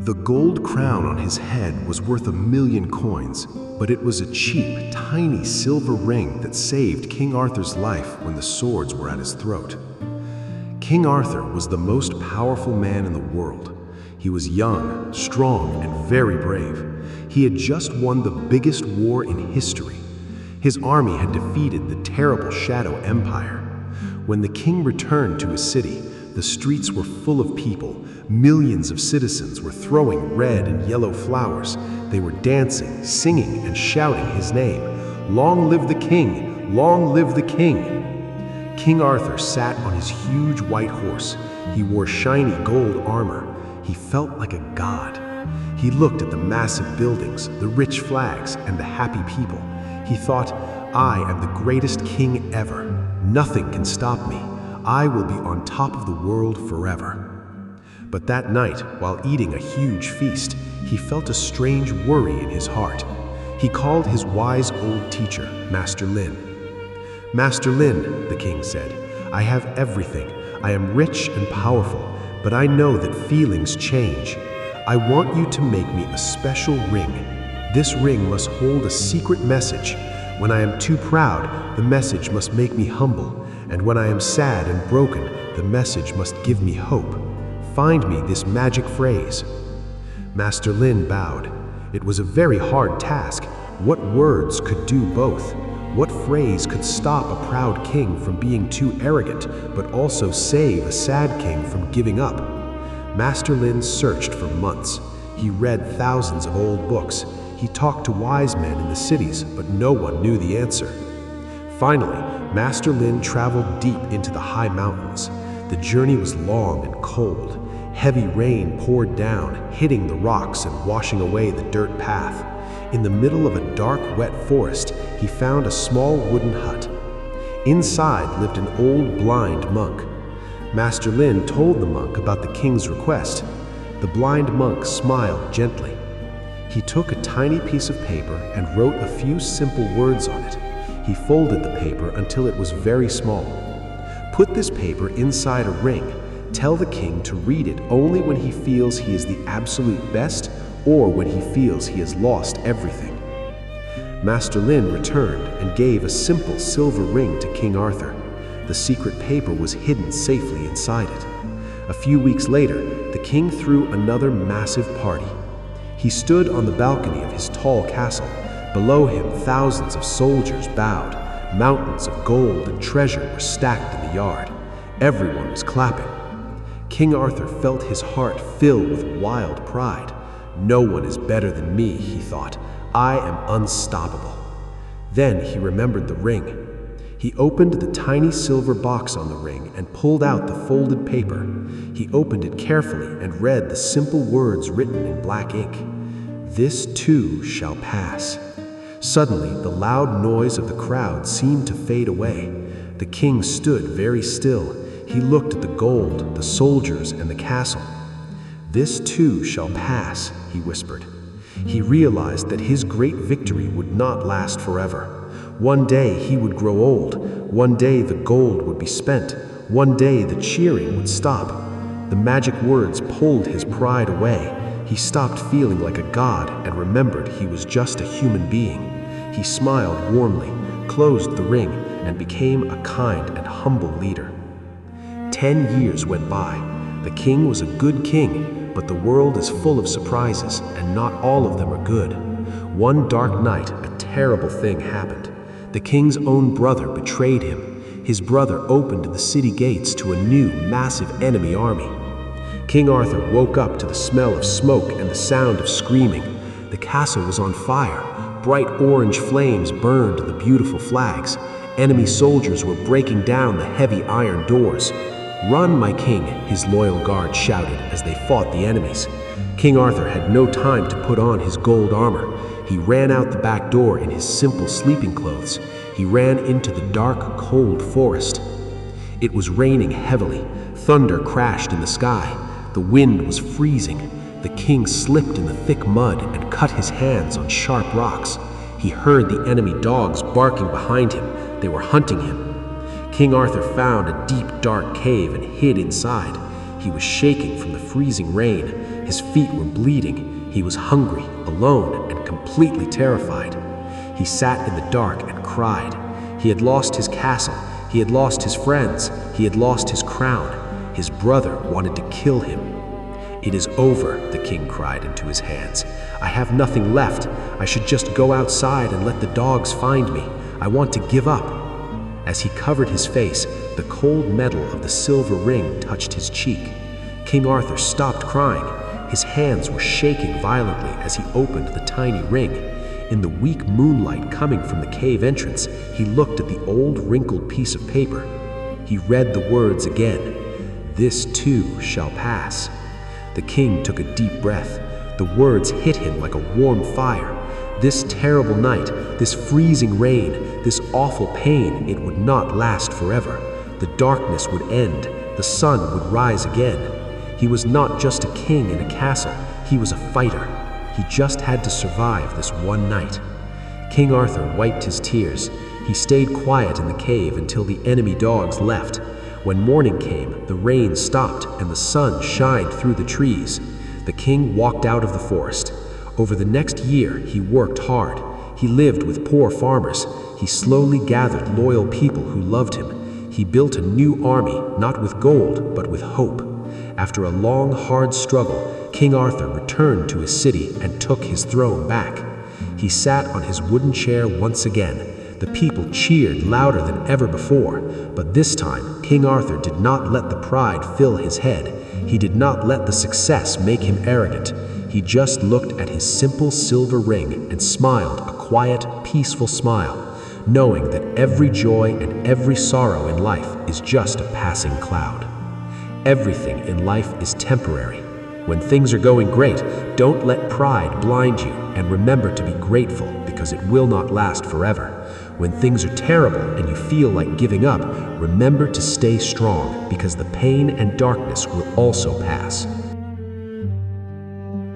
The gold crown on his head was worth 1,000,000 coins, but it was a cheap, tiny silver ring that saved King Arthur's life when the swords were at his throat. King Arthur was the most powerful man in the world. He was young, strong, and very brave. He had just won the biggest war in history. His army had defeated the terrible Shadow Empire. When the king returned to his city, the streets were full of people. Millions of citizens were throwing red and yellow flowers. They were dancing, singing, and shouting his name. "Long live the king! Long live the king!" King Arthur sat on his huge white horse. He wore shiny gold armor. He felt like a god. He looked at the massive buildings, the rich flags, and the happy people. He thought, "I am the greatest king ever. Nothing can stop me. I will be on top of the world forever." But that night, while eating a huge feast, he felt a strange worry in his heart. He called his wise old teacher, Master Lin. "Master Lin," the king said, "I have everything. I am rich and powerful, but I know that feelings change. I want you to make me a special ring. This ring must hold a secret message. When I am too proud, the message must make me humble, and when I am sad and broken, the message must give me hope. Find me this magic phrase." Master Lin bowed. It was a very hard task. What words could do both? What phrase could stop a proud king from being too arrogant, but also save a sad king from giving up? Master Lin searched for months. He read thousands of old books. He talked to wise men in the cities, but no one knew the answer. Finally, Master Lin traveled deep into the high mountains. The journey was long and cold. Heavy rain poured down, hitting the rocks and washing away the dirt path. In the middle of a dark, wet forest, he found a small wooden hut. Inside lived an old blind monk. Master Lin told the monk about the king's request. The blind monk smiled gently. He took a tiny piece of paper and wrote a few simple words on it. He folded the paper until it was very small. "Put this paper inside a ring. Tell the king to read it only when he feels he is the absolute best or when he feels he has lost everything." Master Lin returned and gave a simple silver ring to King Arthur. The secret paper was hidden safely inside it. A few weeks later, the king threw another massive party. He stood on the balcony of his tall castle. Below him, thousands of soldiers bowed. Mountains of gold and treasure were stacked in the yard. Everyone was clapping. King Arthur felt his heart fill with wild pride. "No one is better than me," he thought. "I am unstoppable." Then he remembered the ring. He opened the tiny silver box on the ring and pulled out the folded paper. He opened it carefully and read the simple words written in black ink. "This too shall pass." Suddenly, the loud noise of the crowd seemed to fade away. The king stood very still. He looked at the gold, the soldiers, and the castle. "This too shall pass," he whispered. He realized that his great victory would not last forever. One day he would grow old. One day the gold would be spent. One day the cheering would stop. The magic words pulled his pride away. He stopped feeling like a god and remembered he was just a human being. He smiled warmly, closed the ring, and became a kind and humble leader. 10 years went by. The king was a good king, but the world is full of surprises, and not all of them are good. One dark night, a terrible thing happened. The king's own brother betrayed him. His brother opened the city gates to a new, massive enemy army. King Arthur woke up to the smell of smoke and the sound of screaming. The castle was on fire. Bright orange flames burned the beautiful flags. Enemy soldiers were breaking down the heavy iron doors. "Run, my king," his loyal guard shouted as they fought the enemies. King Arthur had no time to put on his gold armor. He ran out the back door in his simple sleeping clothes. He ran into the dark, cold forest. It was raining heavily. Thunder crashed in the sky. The wind was freezing. The king slipped in the thick mud and cut his hands on sharp rocks. He heard the enemy dogs barking behind him. They were hunting him. King Arthur found a deep, dark cave and hid inside. He was shaking from the freezing rain. His feet were bleeding. He was hungry, alone, and completely terrified. He sat in the dark and cried. He had lost his castle. He had lost his friends. He had lost his crown. His brother wanted to kill him. "It is over," the king cried into his hands. "I have nothing left. I should just go outside and let the dogs find me. I want to give up." As he covered his face, the cold metal of the silver ring touched his cheek. King Arthur stopped crying. His hands were shaking violently as he opened the tiny ring. In the weak moonlight coming from the cave entrance, he looked at the old wrinkled piece of paper. He read the words again. "This too shall pass." The king took a deep breath. The words hit him like a warm fire. This terrible night, this freezing rain, this awful pain, it would not last forever. The darkness would end. The sun would rise again. He was not just a king in a castle. He was a fighter. He just had to survive this one night. King Arthur wiped his tears. He stayed quiet in the cave until the enemy dogs left. When morning came, the rain stopped and the sun shined through the trees. The king walked out of the forest. Over the next year, he worked hard. He lived with poor farmers. He slowly gathered loyal people who loved him. He built a new army, not with gold, but with hope. After a long, hard struggle, King Arthur returned to his city and took his throne back. He sat on his wooden chair once again. The people cheered louder than ever before, but this time, King Arthur did not let the pride fill his head. He did not let the success make him arrogant. He just looked at his simple silver ring and smiled a quiet, peaceful smile, knowing that every joy and every sorrow in life is just a passing cloud. Everything in life is temporary. When things are going great, don't let pride blind you, and remember to be grateful because it will not last forever. When things are terrible and you feel like giving up, remember to stay strong because the pain and darkness will also pass.